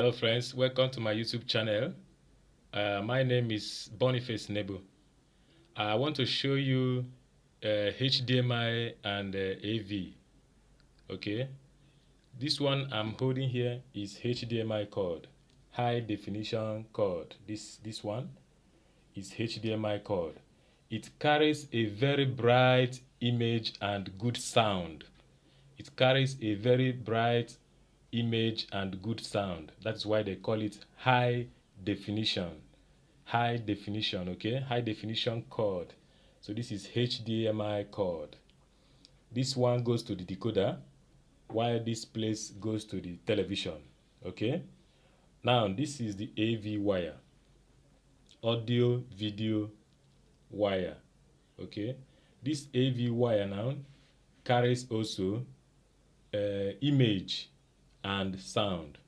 Hello friends, welcome to my YouTube channel. My name is Boniface Nebo. I want to show you HDMI and AV. Okay, this one I'm holding here is HDMI cord, high definition cord. This one is HDMI cord. It carries a very bright image and good sound. It carries a very bright image and good sound. That's why they call it high definition. High definition, okay? High definition cord. So this is HDMI cord. This one goes to the decoder, while this place goes to the television, okay? Now this is the AV wire, audio video wire, okay? This AV wire now carries also image and sound.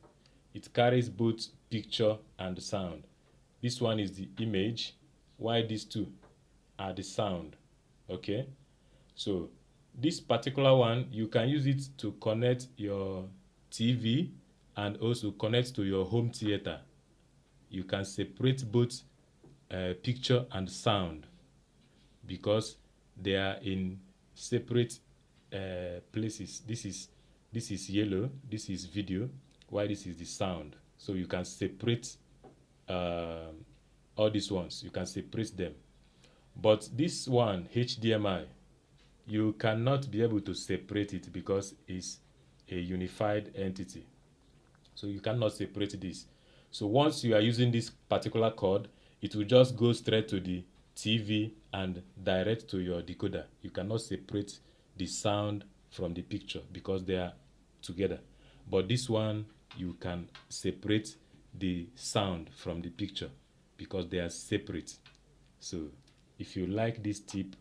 It carries both picture and sound. This one is the image, while these two are the sound. Okay, so this particular one you can use it to connect your TV and also connect to your home theater. You can separate both picture and sound because they are in separate places. This is yellow, this is video, while this is the sound. So you can separate all these ones, you can separate them. But this one, HDMI, you cannot be able to separate it because it's a unified entity. So you cannot separate this. So once you are using this particular cord, it will just go straight to the TV and direct to your decoder. You cannot separate the sound from the picture because they are together. But this one, you can separate the sound from the picture because they are separate. So if you like this tip,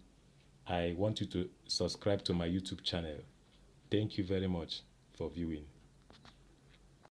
I want you to subscribe to my YouTube channel. Thank you very much for viewing.